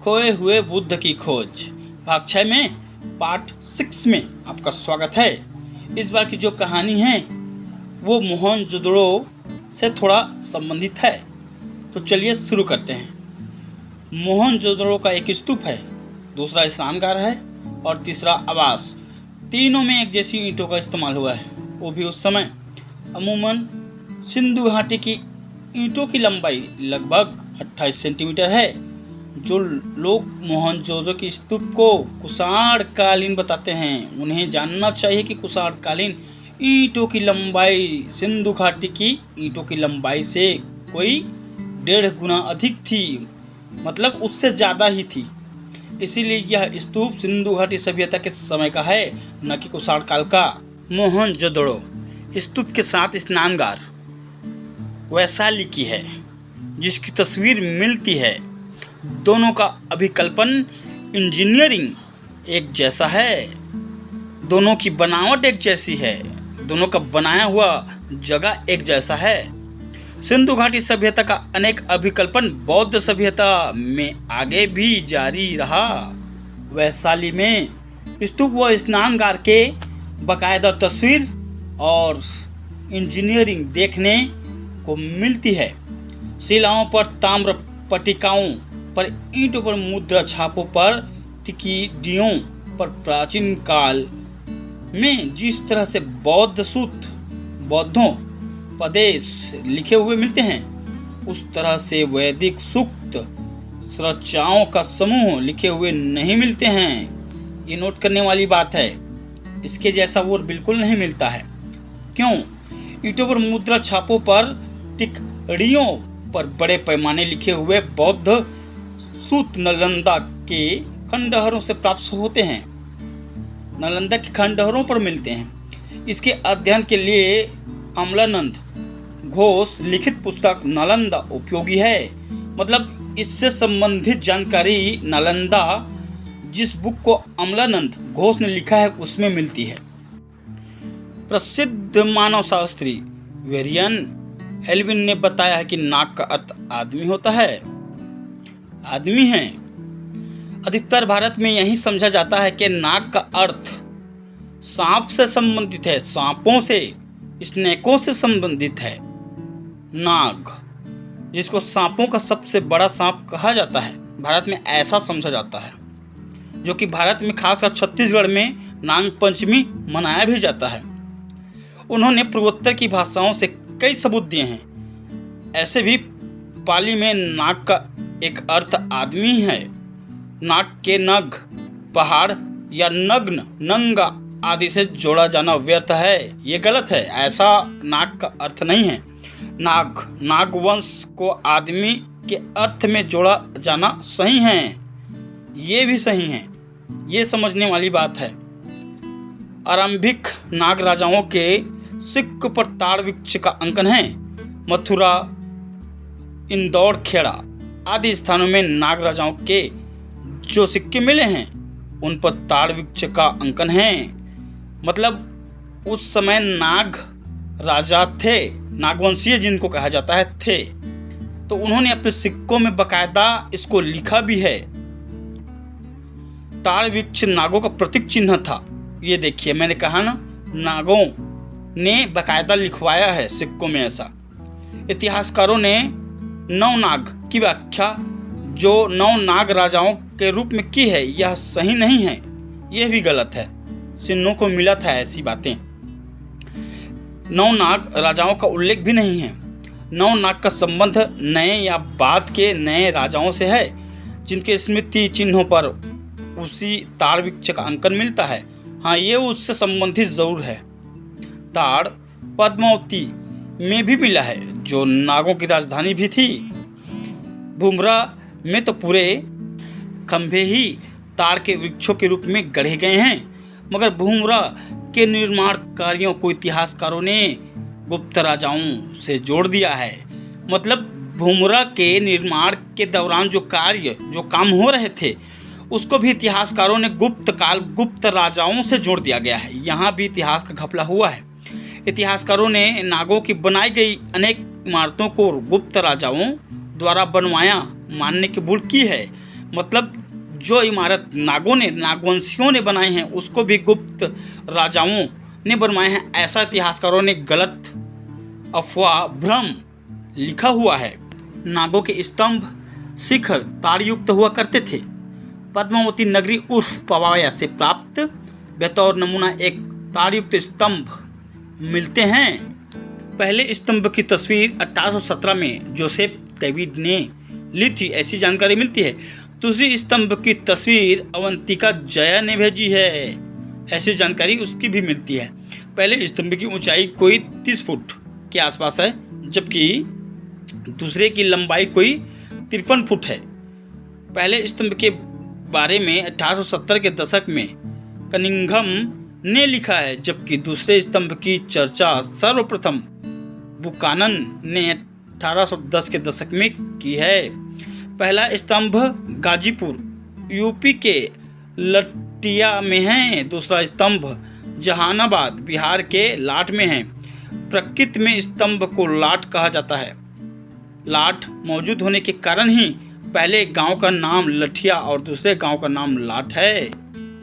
खोए हुए बुद्ध की खोज भाग 6 में पार्ट 6 में आपका स्वागत है। इस बार की जो कहानी है वो मोहनजोदड़ो से थोड़ा संबंधित है, तो चलिए शुरू करते हैं। मोहनजोदड़ो का एक स्तूप है, दूसरा स्नानघर है और तीसरा आवास। तीनों में एक जैसी ईंटों का इस्तेमाल हुआ है, वो भी उस समय। अमूमन सिंधु घाटी की ईंटों की लंबाई लगभग 28 सेंटीमीटर है। जो लोग मोहनजोदड़ो की स्तूप को कुषाण कालीन बताते हैं, उन्हें जानना चाहिए कि कुषाण कालीन ईंटों की लंबाई सिंधु घाटी की ईंटों की लंबाई से कोई 1.5 गुना अधिक थी, मतलब उससे ज़्यादा ही थी। इसीलिए यह स्तूप सिंधु घाटी सभ्यता के समय का है, न कि कुषाण काल का। मोहनजोदड़ो स्तूप के साथ स्नानघर वैशाली की है, जिसकी तस्वीर मिलती है। दोनों का अभिकल्पन इंजीनियरिंग एक जैसा है, दोनों की बनावट एक जैसी है, दोनों का बनाया हुआ जगह एक जैसा है। सिंधु घाटी सभ्यता का अनेक अभिकल्पन बौद्ध सभ्यता में आगे भी जारी रहा। वैशाली में स्तूप व स्नानघर के बाकायदा तस्वीर और इंजीनियरिंग देखने को मिलती है। शिलाओं पर, ताम्र पट्टिकाओं पर, ईंटों पर, मुद्रा छापों पर, टिकिटियों पर प्राचीन काल में जिस तरह से बौद्ध सूत्र, बौद्धों पदेश लिखे हुए मिलते हैं, उस तरह से वैदिक सूक्त रचनाओं का समूह लिखे हुए नहीं मिलते हैं। ये नोट करने वाली बात है, इसके जैसा वो बिल्कुल नहीं मिलता है। क्यों? ईंटों पर, मुद्रा छापों पर, टिकड़ियों पर बड़े पैमाने लिखे हुए बौद्ध सूत्र नालंदा के खंडहरों से प्राप्त होते हैं, नालंदा के खंडहरों पर मिलते हैं। इसके अध्ययन के लिए अमलानंद घोष लिखित पुस्तक नालंदा उपयोगी है। मतलब इससे संबंधित जानकारी नालंदा जिस बुक को अमलानंद घोष ने लिखा है उसमें मिलती है। प्रसिद्ध मानवशास्त्री वेरियन एल्विन ने बताया है कि नाग का अर्थ आदमी होता है। आदमी है। अधिकतर भारत में यही समझा जाता है कि नाग का अर्थ सांप से संबंधित है, सांपों से, स्नेकों से संबंधित है। नाग, जिसको सांपों का सबसे बड़ा सांप कहा जाता है, भारत में ऐसा समझा जाता है, जो कि भारत में खासकर छत्तीसगढ़ में नाग पंचमी मनाया भी जाता है। उन्होंने पूर्वोत्तर की भाषाओं से कई सबूत दिए हैं। ऐसे भी पाली में नाग का एक अर्थ आदमी है। नाग के नग, पहाड़ या नग्न, नंगा आदि से जोड़ा जाना व्यर्थ है, ये गलत है। ऐसा नाग का अर्थ नहीं है। नाग, नागवंश को आदमी के अर्थ में जोड़ा जाना सही है, ये भी सही है, ये समझने वाली बात है। आरंभिक नाग राजाओं के सिक्के पर ताड़ वृक्ष का अंकन है। मथुरा, इंदौर, खेड़ा आदि स्थानों में नाग राजाओं के जो सिक्के मिले हैं उन पर ताड़ वृक्ष का अंकन है। मतलब उस समय नाग राजा थे, नागवंशीय जिनको कहा जाता है, थे, तो उन्होंने अपने सिक्कों में बकायदा इसको लिखा भी है। ताड़ वृक्ष नागों का प्रतीक चिन्ह था। ये देखिए, मैंने कहा ना, नागों ने बकायदा लिखवाया है सिक्कों में ऐसा। इतिहासकारों ने नवनाग की व्याख्या जो नवनाग राजाओं के रूप में की है, यह सही नहीं है, यह भी गलत है। सिन्नों को मिला था ऐसी बातें। नवनाग राजाओं का उल्लेख भी नहीं है। नवनाग का संबंध नए या बाद के नए राजाओं से है, जिनके स्मृति चिन्हों पर उसी ताड़ वृक्ष का अंकन मिलता है। हाँ, ये उससे संबंधित जरूर है। ताड़ पद्मावती में भी मिला है, जो नागों की राजधानी भी थी। भूमरा में तो पूरे खंभे ही ताड़ के वृक्षों के रूप में गढ़े गए हैं। मगर भूमरा के निर्माण कार्यों को इतिहासकारों ने गुप्त राजाओं से जोड़ दिया है। मतलब भूमरा के निर्माण के दौरान जो काम हो रहे थे, उसको भी इतिहासकारों ने गुप्त राजाओं से जोड़ दिया गया है। यहाँ भी इतिहास का घपला हुआ है। इतिहासकारों ने नागों की बनाई गई अनेक इमारतों को गुप्त राजाओं द्वारा बनवाया मानने की भूल की है। मतलब जो इमारत नागवंशियों ने बनाए हैं उसको भी गुप्त राजाओं ने बनवाए हैं, ऐसा इतिहासकारों ने गलत अफवाह भ्रम लिखा हुआ है। नागों के स्तंभ शिखर तारयुक्त हुआ करते थे। पद्मावती नगरी उर्फ पवाया से प्राप्त बतौर नमूना एक तारयुक्त स्तंभ मिलते हैं। पहले स्तंभ की तस्वीर 1817 में जोसेफ डेविड ने ली थी, ऐसी जानकारी मिलती है। दूसरी स्तंभ की तस्वीर अवंतिका जया ने भेजी है, ऐसी जानकारी उसकी भी मिलती है। पहले स्तंभ की ऊंचाई कोई 30 फुट के आसपास है, जबकि दूसरे की लंबाई कोई 53 फुट है। पहले स्तंभ के बारे में 1870 के दशक में कनिंघम ने लिखा है, जबकि दूसरे स्तंभ की चर्चा सर्वप्रथम बुकानन ने 1810 के दशक में की है। पहला स्तंभ गाजीपुर यूपी के लटिया में है। दूसरा स्तंभ जहानाबाद बिहार के लाट में है। प्रकृति में स्तंभ को लाट कहा जाता है। लाट मौजूद होने के कारण ही पहले गांव का नाम लठिया और दूसरे गांव का नाम लाट है।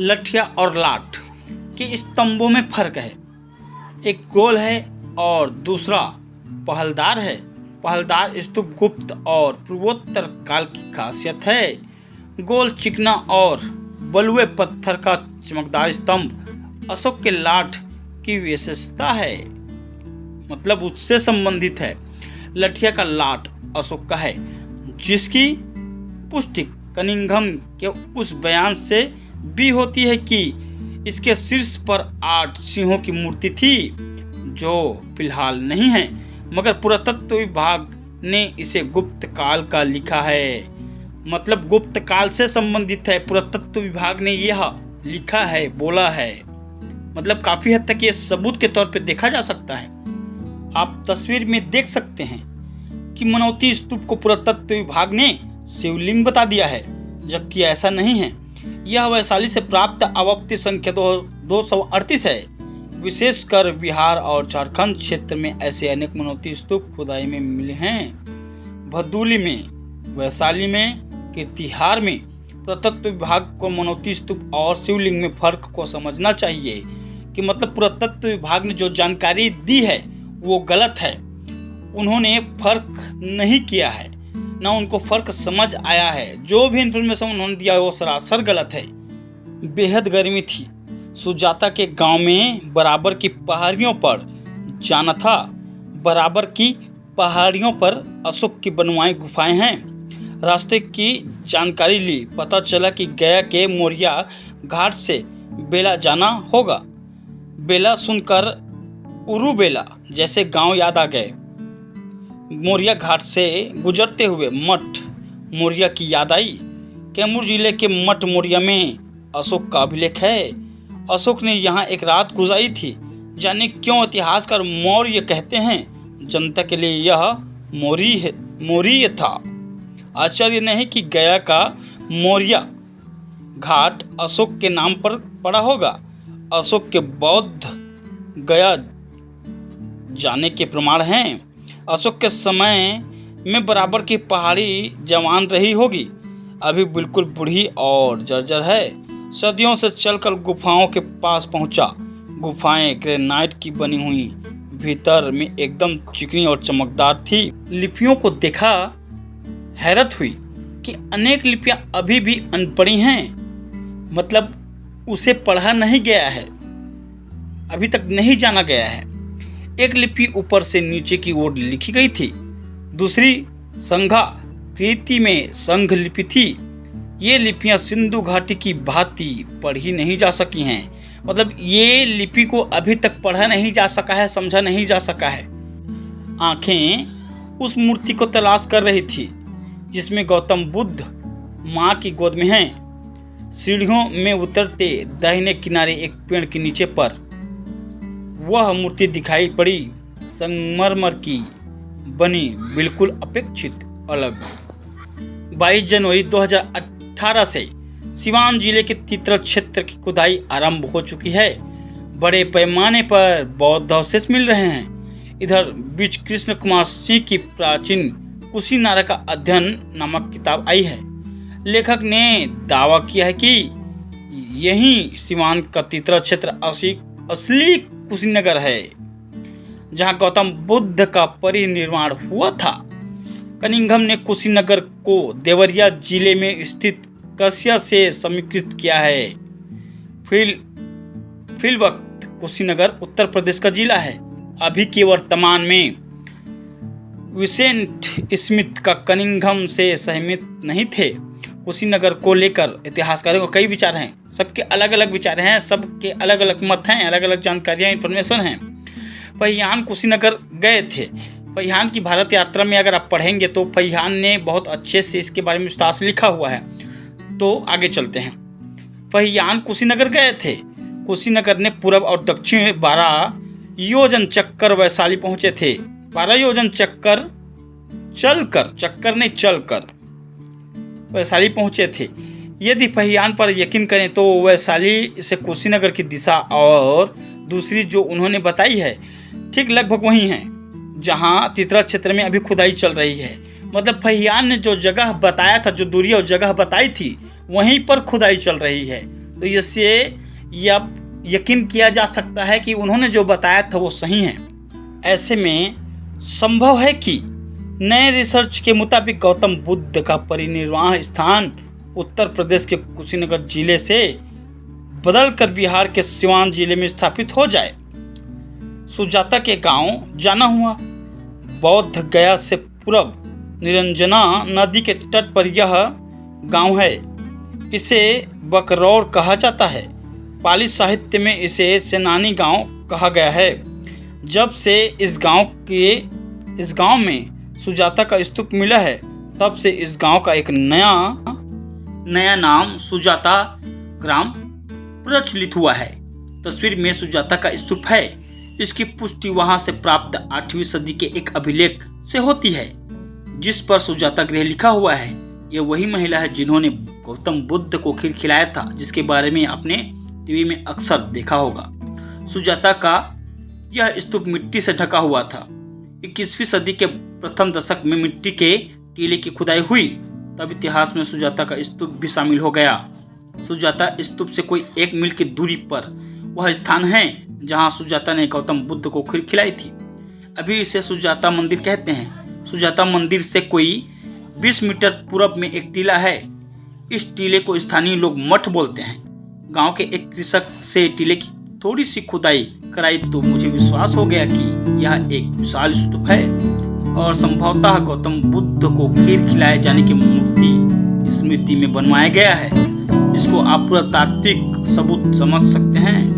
लठिया और लाट के स्तंभों में फर्क है, एक गोल है और दूसरा पहलदार है। पहलदार स्तूप गुप्त और पूर्वोत्तर काल की खासियत है। गोल चिकना और बलुए पत्थर का चमकदार स्तंभ अशोक के लाट की विशेषता है, मतलब उससे संबंधित है। लठिया का लाट अशोक का है, जिसकी पुष्टि कनिंघम के उस बयान से भी होती है कि इसके शीर्ष पर 8 सिंहों की मूर्ति थी, जो फिलहाल नहीं है, मगर पुरातत्व विभाग ने इसे गुप्त काल का लिखा है, मतलब गुप्त काल से संबंधित है। पुरातत्व विभाग ने यह लिखा है, बोला है, मतलब काफी हद तक ये सबूत के तौर पे देखा जा सकता है। आप तस्वीर में देख सकते हैं कि मनौती स्तूप को पुरातत्व विभाग ने शिवलिंग बता दिया है, जबकि ऐसा नहीं है। यह वैशाली से प्राप्त आवाप्ति संख्या 238 है। विशेषकर बिहार और झारखंड क्षेत्र में ऐसे अनेक मनौती स्तूप खुदाई में मिले हैं। भदोली में, वैशाली में, कीर्तिहार में। पुरातत्व विभाग को मनौती स्तूप और शिवलिंग में फर्क को समझना चाहिए कि मतलब पुरातत्व विभाग ने जो जानकारी दी है वो गलत है। उन्होंने फर्क नहीं किया है, ना उनको फर्क समझ आया है। जो भी इन्फॉर्मेशन उन्होंने दिया है वो सरासर गलत है। बेहद गर्मी थी। सुजाता के गांव में बराबर की पहाड़ियों पर जाना था। बराबर की पहाड़ियों पर अशोक की बनवाई गुफाएं हैं। रास्ते की जानकारी ली, पता चला कि गया के मोरिया घाट से बेला जाना होगा। बेला सुनकर उरुबेला जैसे गांव याद आ गए। मोरिया घाट से गुजरते हुए मठ मोरिया की याद आई। कैमूर जिले के मठ मोरिया में अशोक का अभिलेख है। अशोक ने यहाँ एक रात गुजारी थी। जाने क्यों इतिहासकार मौर्य कहते हैं। जनता के लिए यह मौर्य था। आश्चर्य नहीं कि गया का मौर्य घाट अशोक के नाम पर पड़ा होगा। अशोक के बौद्ध गया जाने के प्रमाण हैं। अशोक के समय में बराबर की पहाड़ी जवान रही होगी, अभी बिल्कुल बूढ़ी और जर्जर है। सदियों से चलकर गुफाओं के पास पहुंचा। गुफाएं ग्रेनाइट की बनी हुई, भीतर में एकदम चिकनी और चमकदार थी। लिपियों को देखा, हैरत हुई कि अनेक लिपियां अभी भी अनपढ़ी हैं, मतलब उसे पढ़ा नहीं गया है, अभी तक नहीं जाना गया है। एक लिपि ऊपर से नीचे की ओर लिखी गई थी, दूसरी संघा कृति में संघ लिपि थी। ये लिपियां सिंधु घाटी की भांति पढ़ी नहीं जा सकी हैं, मतलब ये लिपि को अभी तक पढ़ा नहीं जा सका है, समझा नहीं जा सका है। आंखें उस मूर्ति को तलाश कर रही थी जिसमें गौतम बुद्ध माँ की गोद में हैं। सीढ़ियों में उतरते दाहिने किनारे एक पेड़ के नीचे पर वह मूर्ति दिखाई पड़ी, संगमरमर की बनी, बिल्कुल अपेक्षित अलग। 22 जनवरी 2018 से सिवान जिले के तितरा क्षेत्र की खुदाई आरंभ हो चुकी है। बड़े पैमाने पर बौद्ध अवशेष मिल रहे हैं। इधर बीच कृष्ण कुमार सिंह की प्राचीन कुशीनारा का अध्ययन नामक किताब आई है। लेखक ने दावा किया है कि यही सीमांत का तीसरा क्षेत्र असली कुशीनगर है, जहां गौतम बुद्ध का परिनिर्वाण हुआ था। कनिंघम ने कुशीनगर को देवरिया जिले में स्थित कस्या से समीकृत किया है। फिलवक्त कुशीनगर उत्तर प्रदेश का जिला है। अभी के वर्तमान में विसेंट स्मिथ का कनिंघम से सहमत नहीं थे। कुशीनगर को लेकर इतिहासकारों के कई विचार हैं, सबके अलग अलग विचार हैं, सबके अलग अलग मत हैं, अलग अलग जानकारियाँ इन्फॉर्मेशन हैं। पहियान कुशीनगर गए थे। पहियान की भारत यात्रा में अगर आप पढ़ेंगे तो पहियान ने बहुत अच्छे से इसके बारे में विस्तार से लिखा हुआ है। तो आगे चलते हैं। पहियान कुशीनगर गए थे। कुशीनगर ने पूर्व और दक्षिण 12 योजन चक्कर वैशाली पहुंचे थे। 12 योजन चलकर वैशाली पहुंचे थे। यदि पहियान पर यकीन करें तो वैशाली से कुशीनगर की दिशा और दूसरी जो उन्होंने बताई है ठीक लगभग वही है जहां तीसरा क्षेत्र में अभी खुदाई चल रही है। मतलब पहियान ने जो जगह बताया था, जो दूरी और जगह बताई थी, वहीं पर खुदाई चल रही है। तो इससे यह यकीन किया जा सकता है कि उन्होंने जो बताया था वो सही है। ऐसे में संभव है कि नए रिसर्च के मुताबिक गौतम बुद्ध का परिनिर्वाण स्थान उत्तर प्रदेश के कुशीनगर जिले से बदलकर बिहार के सिवान जिले में स्थापित हो जाए। सुजाता के गांव जाना हुआ। बौद्ध गया से पूर्व निरंजना नदी के तट पर यह गांव है। इसे बकरौर कहा जाता है। पाली साहित्य में इसे सेनानी गांव कहा गया है। जब से इस गांव में सुजाता का स्तूप मिला है, तब से इस गांव का एक नया नाम सुजाता ग्राम प्रचलित हुआ है। तस्वीर में सुजाता का स्तूप है। इसकी पुष्टि वहां से प्राप्त 8वीं सदी के एक अभिलेख से होती है, जिस पर सुजाता गृह लिखा हुआ है। यह वही महिला है जिन्होंने गौतम बुद्ध को खीर खिलाया था, जिसके बारे में आपने टीवी में अक्सर देखा होगा। सुजाता का यह स्तूप मिट्टी से ढका हुआ था। 21वीं सदी के प्रथम दशक में मिट्टी के टीले की खुदाई हुई, तब इतिहास में सुजाता का स्तूप भी शामिल हो गया। सुजाता स्तूप से कोई 1 मील की दूरी पर वह स्थान है जहां सुजाता ने गौतम बुद्ध को खीर खिलाई थी। अभी इसे सुजाता मंदिर कहते हैं। सुजाता मंदिर से कोई 20 मीटर पूरब में एक टीला है। इस टीले को स्थानीय लोग मठ बोलते हैं। गांव के एक कृषक से टीले की थोड़ी सी खुदाई कराई तो मुझे विश्वास हो गया कि यह एक विशाल स्तूप है और संभवतः गौतम बुद्ध को खीर खिलाए जाने की मूर्ति स्मृति में बनवाया गया है। इसको आप पुरातात्विक सबूत समझ सकते हैं।